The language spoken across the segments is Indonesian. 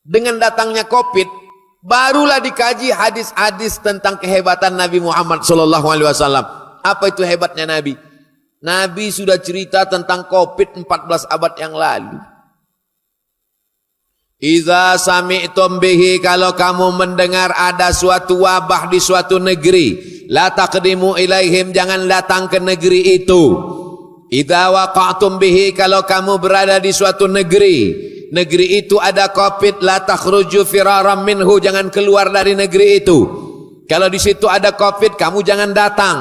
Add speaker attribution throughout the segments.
Speaker 1: Dengan datangnya COVID, barulah dikaji hadis-hadis tentang kehebatan Nabi Muhammad SAW. Apa itu hebatnya Nabi? Nabi sudah cerita tentang COVID 14 abad yang lalu. Iza sami'tum bihi, kalau kamu mendengar ada suatu wabah di suatu negeri, la taqdimu ilaihim, jangan datang ke negeri itu. Idza waqa'tum bihi, kalau kamu berada di suatu negeri, negeri itu ada COVID, la takhruju firaram minhu, jangan keluar dari negeri itu. Kalau di situ ada COVID, kamu jangan datang.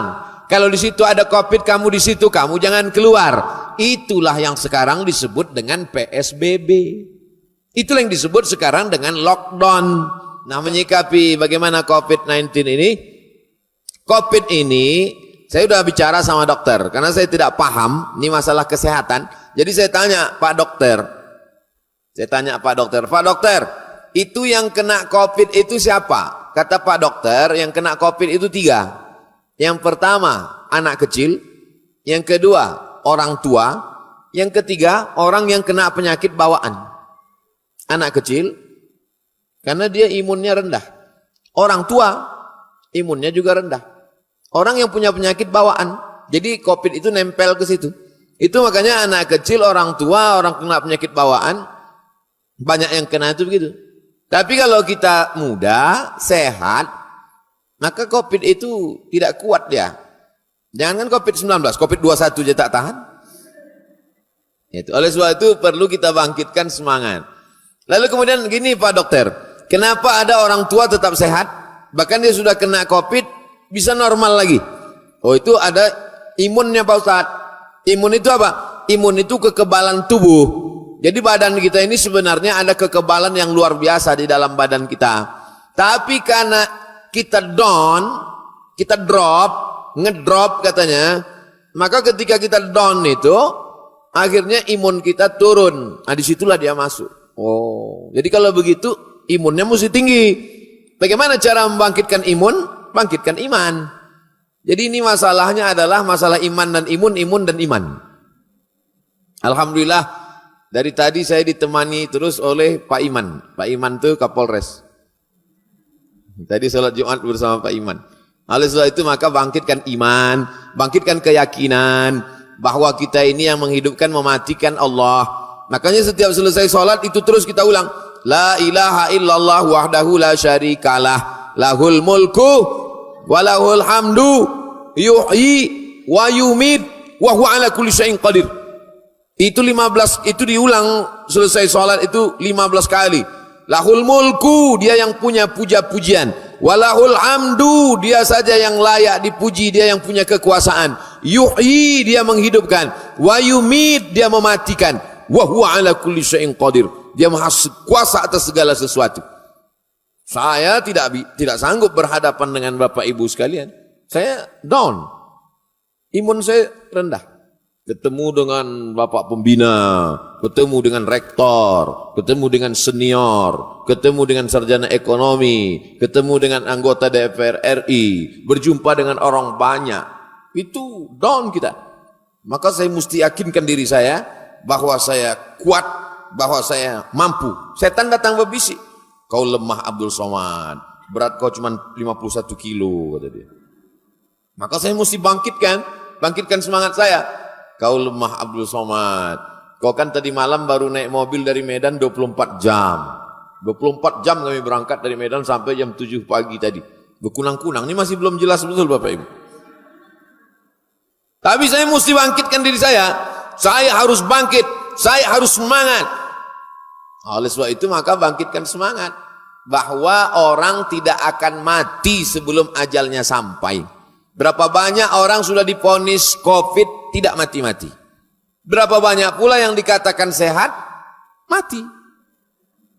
Speaker 1: Kalau di situ ada COVID, kamu di situ, kamu jangan keluar. Itulah yang sekarang disebut dengan PSBB. Itulah yang disebut sekarang dengan lockdown. Nah, menyikapi bagaimana COVID-19 ini, COVID ini, saya sudah bicara sama dokter, karena saya tidak paham, ini masalah kesehatan. Jadi saya tanya Pak Dokter, Pak Dokter, itu yang kena COVID itu siapa? Kata Pak Dokter, yang kena COVID itu 3. Yang pertama, anak kecil. Yang kedua, orang tua. Yang ketiga, orang yang kena penyakit bawaan. Anak kecil, karena dia imunnya rendah. Orang tua, imunnya juga rendah. Orang yang punya penyakit bawaan, jadi COVID itu nempel ke situ. Itu makanya anak kecil, orang tua, orang kena penyakit bawaan, banyak yang kena itu begitu. Tapi kalau kita muda, sehat, maka COVID itu tidak kuat dia. Jangankan COVID-19, COVID-21 aja tak tahan. Itu. Oleh sebab itu perlu kita bangkitkan semangat. Lalu kemudian gini Pak Dokter, kenapa ada orang tua tetap sehat, bahkan dia sudah kena COVID, bisa normal lagi? Oh, itu ada imunnya Pak Ustadz. Imun itu apa? Imun itu kekebalan tubuh. Jadi badan kita ini sebenarnya ada kekebalan yang luar biasa di dalam badan kita. Tapi karena kita down, kita ngedrop katanya, maka ketika kita down itu, akhirnya imun kita turun. Nah, disitulah dia masuk. Oh, jadi kalau begitu imunnya mesti tinggi. Bagaimana cara membangkitkan imun? Bangkitkan iman. Jadi ini masalahnya adalah masalah iman dan imun dan iman. Alhamdulillah dari tadi saya ditemani terus oleh Pak Iman. Pak Iman itu Kapolres. Tadi sholat Jumat bersama Pak Iman. Oleh sebab itu maka bangkitkan iman, bangkitkan keyakinan bahwa kita ini yang menghidupkan, mematikan Allah. Makanya setiap selesai sholat itu terus kita ulang. La ilaha illallah wahdahu la syarikalah. Lahul mulku walahul hamdu yuhyi wa yumid wa huwa ala kulli syai'in qadir. Itu 15, itu diulang selesai sholat itu 15 kali. Lahul mulku, dia yang punya puja-pujian. Walahul hamdu, dia saja yang layak dipuji, dia yang punya kekuasaan. Yuhyi, dia menghidupkan. Wa yumid, dia mematikan. Wa huwa ala kulli syai'in qadir. Dia maha kuasa atas segala sesuatu. Saya tidak sanggup berhadapan dengan Bapak Ibu sekalian. Saya down. Imun saya rendah. Ketemu dengan Bapak Pembina, ketemu dengan rektor, ketemu dengan senior, ketemu dengan sarjana ekonomi, ketemu dengan anggota DPR RI, berjumpa dengan orang banyak. Itu down kita. Maka saya mesti yakinkan diri saya bahwa saya kuat, bahwa saya mampu. Setan datang berbisik, kau lemah Abdul Somad, berat kau cuma 51 kilo, kata dia. Maka saya mesti bangkitkan semangat saya. Kau lemah Abdul Somad, kau kan tadi malam baru naik mobil dari Medan 24 jam. 24 jam kami berangkat dari Medan sampai jam 7 pagi tadi. Berkunang-kunang, ini masih belum jelas betul Bapak Ibu. Tapi saya mesti bangkitkan diri saya harus bangkit, saya harus semangat. Oleh sebab itu maka bangkitkan semangat bahwa orang tidak akan mati sebelum ajalnya sampai. Berapa banyak orang sudah divonis COVID tidak mati-mati. Berapa banyak pula yang dikatakan sehat mati.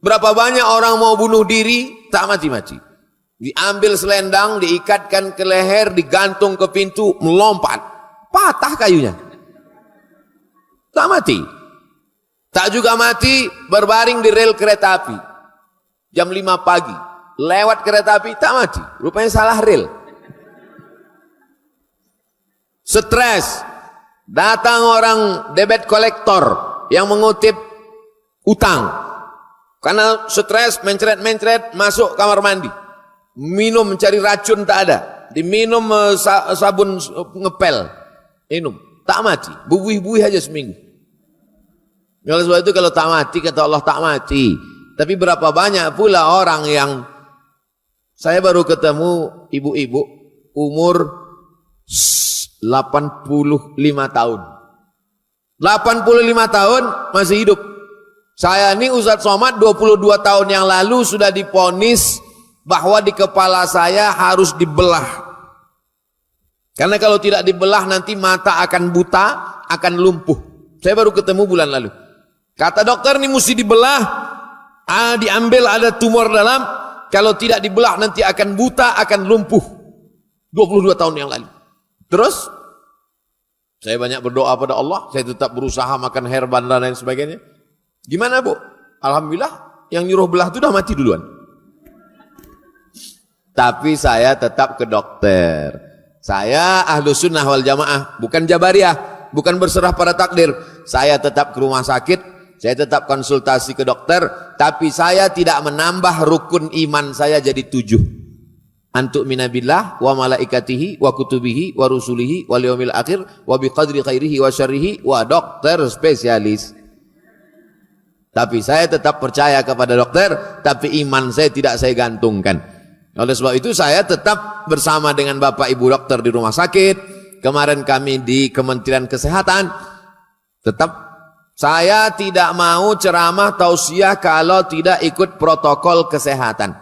Speaker 1: Berapa banyak orang mau bunuh diri tak mati-mati. Diambil selendang, diikatkan ke leher, digantung ke pintu, melompat, patah kayunya. Tak mati. Tak juga mati berbaring di rel kereta api. Jam 5 pagi, lewat kereta api, tak mati. Rupanya salah rel. Stres. Datang orang debit kolektor yang mengutip utang. Karena stres, mencret-mencret, masuk kamar mandi. Minum, mencari racun tak ada. Diminum sabun ngepel. Minum. Tak mati. Bubuih-buih aja seminggu. Oleh sebab itu kalau tak mati, kata Allah tak mati. Tapi berapa banyak pula orang yang saya baru ketemu ibu-ibu umur 85 tahun. 85 tahun masih hidup. Saya ini Ustadz Somad 22 tahun yang lalu sudah diponis bahwa di kepala saya harus dibelah. Karena kalau tidak dibelah nanti mata akan buta, akan lumpuh. Saya baru ketemu bulan lalu. Kata dokter ini mesti dibelah, diambil ada tumor dalam, kalau tidak dibelah nanti akan buta, akan lumpuh. 22 tahun yang lalu. Terus saya banyak berdoa pada Allah, saya tetap berusaha makan herban dan lain sebagainya. Gimana Bu? Alhamdulillah yang nyuruh belah itu udah mati duluan. Tapi saya tetap ke dokter. Saya Ahlus Sunnah wal Jamaah, bukan Jabariyah, bukan berserah pada takdir. Saya tetap ke rumah sakit, saya tetap konsultasi ke dokter, tapi saya tidak menambah rukun iman saya jadi 7. Antuk minabillah wa malaikatihi wa kutubihi wa rusulihi wal yaumil akhir wa biqadri khairihi wa syarrihi wa dokter spesialis. Tapi saya tetap percaya kepada dokter, tapi iman saya tidak saya gantungkan. Oleh sebab itu saya tetap bersama dengan Bapak Ibu dokter di rumah sakit. Kemarin kami di Kementerian Kesehatan. Tetap saya tidak mau ceramah tausiah kalau tidak ikut protokol kesehatan.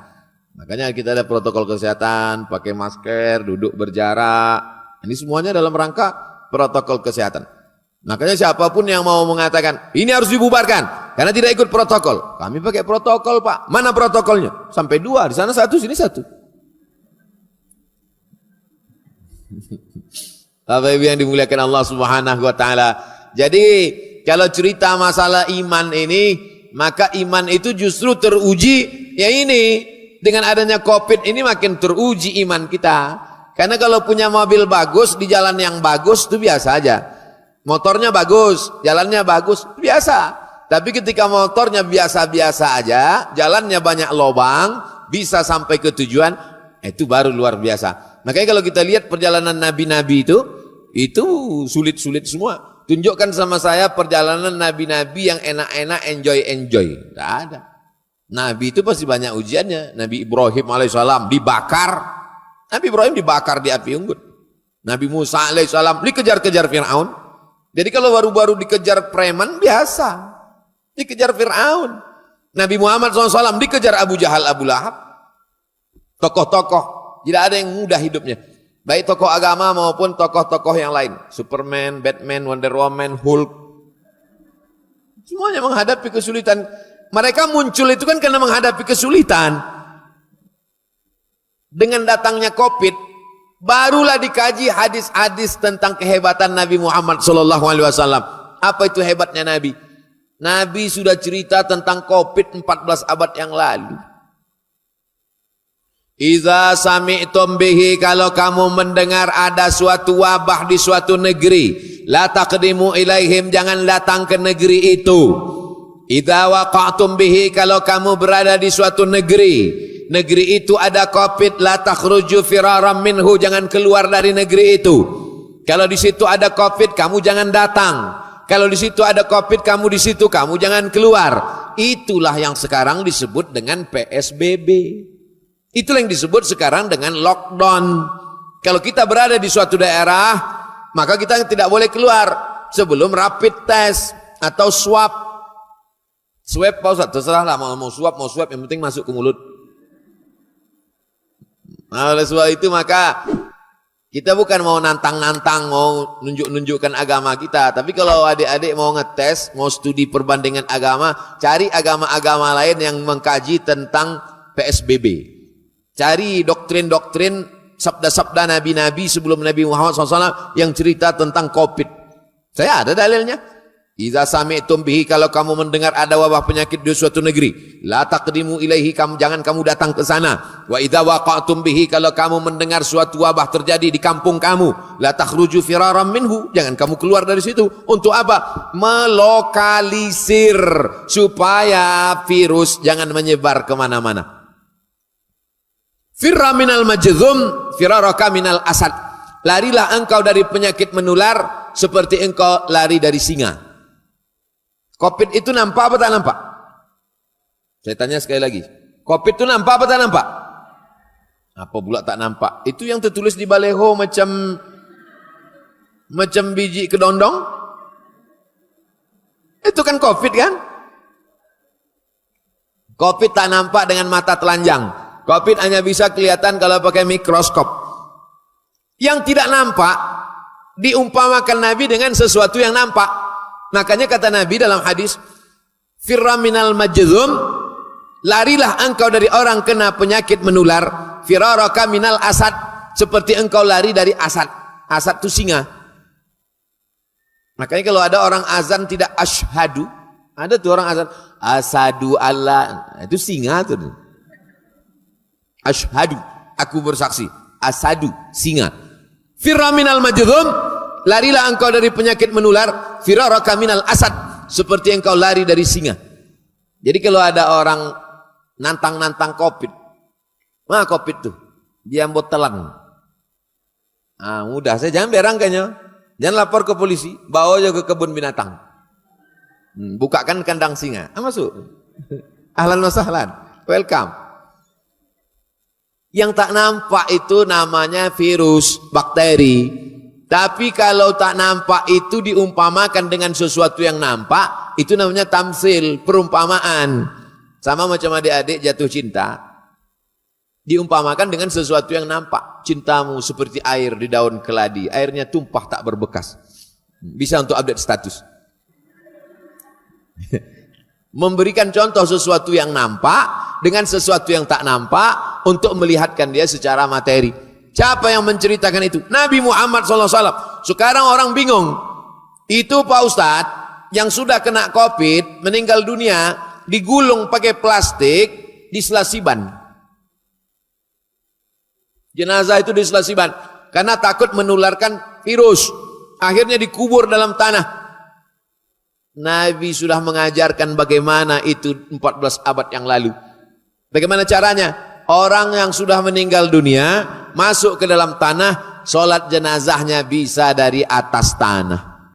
Speaker 1: Makanya kita ada protokol kesehatan, pakai masker, duduk berjarak. Ini semuanya dalam rangka protokol kesehatan. Makanya siapapun yang mau mengatakan ini harus dibubarkan karena tidak ikut protokol, kami pakai protokol Pak. Mana protokolnya? Sampai 2, di sana 1, sini 1. Bapak Ibu yang dimuliakan Allah Subhanahu wa taala. Jadi kalau cerita masalah iman ini, maka iman itu justru teruji ya ini dengan adanya Covid ini makin teruji iman kita. Karena kalau punya mobil bagus di jalan yang bagus itu biasa aja. Motornya bagus, jalannya bagus, biasa. Tapi ketika motornya biasa-biasa aja, jalannya banyak lubang, bisa sampai ke tujuan, itu baru luar biasa. Makanya kalau kita lihat perjalanan nabi-nabi itu sulit-sulit semua. Tunjukkan sama saya perjalanan nabi-nabi yang enak-enak, enjoy-enjoy. Tidak ada. Nabi itu pasti banyak ujiannya. Nabi Ibrahim alaihissalam dibakar. Nabi Ibrahim dibakar di api unggun. Nabi Musa alaihissalam dikejar-kejar Fir'aun. Jadi kalau baru-baru dikejar preman biasa, dikejar Fir'aun. Nabi Muhammad SAW dikejar Abu Jahal, Abu Lahab. Tokoh-tokoh, tidak ada yang mudah hidupnya. Baik tokoh agama maupun tokoh-tokoh yang lain. Superman, Batman, Wonder Woman, Hulk. Semuanya menghadapi kesulitan. Mereka muncul itu kan karena menghadapi kesulitan. Dengan datangnya Covid, barulah dikaji hadis-hadis tentang kehebatan Nabi Muhammad SAW. Apa itu hebatnya Nabi? Nabi sudah cerita tentang Covid 14 abad yang lalu. Iza sami'tum bihi, kalau kamu mendengar ada suatu wabah di suatu negeri, la taqdimu ilaihim, jangan datang ke negeri itu. Iza waqa'tum bihi, kalau kamu berada di suatu negeri, negeri itu ada Covid, la takhruju firaram minhu, jangan keluar dari negeri itu. Kalau di situ ada Covid, kamu jangan datang. Kalau di situ ada Covid, kamu di situ, kamu jangan keluar. Itulah yang sekarang disebut dengan PSBB. Itulah yang disebut sekarang dengan lockdown. Kalau kita berada di suatu daerah, maka kita tidak boleh keluar sebelum rapid test atau swab. Swab Pak Ustaz, terserah lah, mau swab, yang penting masuk ke mulut. Nah, oleh sebab itu maka kita bukan mau nantang-nantang, mau nunjuk-nunjukkan agama kita. Tapi kalau adik-adik mau ngetes, mau studi perbandingan agama, cari agama-agama lain yang mengkaji tentang PSBB. Cari doktrin-doktrin, sabda-sabda nabi-nabi sebelum Nabi Muhammad SAW yang cerita tentang Covid. Saya ada dalilnya. Idza sami'tum bihi, kalau kamu mendengar ada wabah penyakit di suatu negeri, la taqdimu ilaihi, jangan kamu datang ke sana. Wa idza waqa'tum bihi, kalau kamu mendengar suatu wabah terjadi di kampung kamu, la takhruju firaran minhu, jangan kamu keluar dari situ. Untuk apa? Melokalisir supaya virus jangan menyebar kemana-mana. Firra minal majzum firaraka minal asad. Larilah engkau dari penyakit menular seperti engkau lari dari singa. Covid itu nampak apa tak nampak? Saya tanya sekali lagi. Covid itu nampak apa tak nampak? Apa pula tak nampak? Itu yang tertulis di baleho macam biji kedondong. Itu kan Covid kan? Covid tak nampak dengan mata telanjang. Covid hanya bisa kelihatan kalau pakai mikroskop. Yang tidak nampak diumpamakan Nabi dengan sesuatu yang nampak. Makanya kata Nabi dalam hadis, firra minal majzum, larilah engkau dari orang kena penyakit menular, firaraka minal asad, seperti engkau lari dari asad. Asad itu singa. Makanya kalau ada orang azan tidak asyhadu, ada tuh orang azan asadu Allah, itu singa tuh. Asyhadu, aku bersaksi. Asadu, singa. Firra minal majzum, larilah engkau dari penyakit menular, firaraka minal asad, seperti engkau lari dari singa. Jadi kalau ada orang nantang-nantang Covid, Covid tuh, dia mau telan. Mudah, saya jangan berang kayaknya. Jangan lapor ke polisi, bawa aja ke kebun binatang. Bukakan kandang singa. Masuk. Ahlan wa sahlan. Welcome. Yang tak nampak itu namanya virus, bakteri. Tapi kalau tak nampak itu diumpamakan dengan sesuatu yang nampak, itu namanya tamsil, perumpamaan. Sama macam adik-adik jatuh cinta, diumpamakan dengan sesuatu yang nampak. Cintamu seperti air di daun keladi, airnya tumpah tak berbekas. Bisa untuk update status. Memberikan contoh sesuatu yang nampak dengan sesuatu yang tak nampak untuk melihatkan dia secara materi. Siapa yang menceritakan itu? Nabi Muhammad SAW. Sekarang orang bingung. Itu Pak Ustadz yang sudah kena Covid, meninggal dunia, digulung pakai plastik di Selasiban. Jenazah itu di Selasiban karena takut menularkan virus. Akhirnya dikubur dalam tanah. Nabi sudah mengajarkan bagaimana itu 14 abad yang lalu. Bagaimana caranya? Orang yang sudah meninggal dunia masuk ke dalam tanah, sholat jenazahnya bisa dari atas tanah.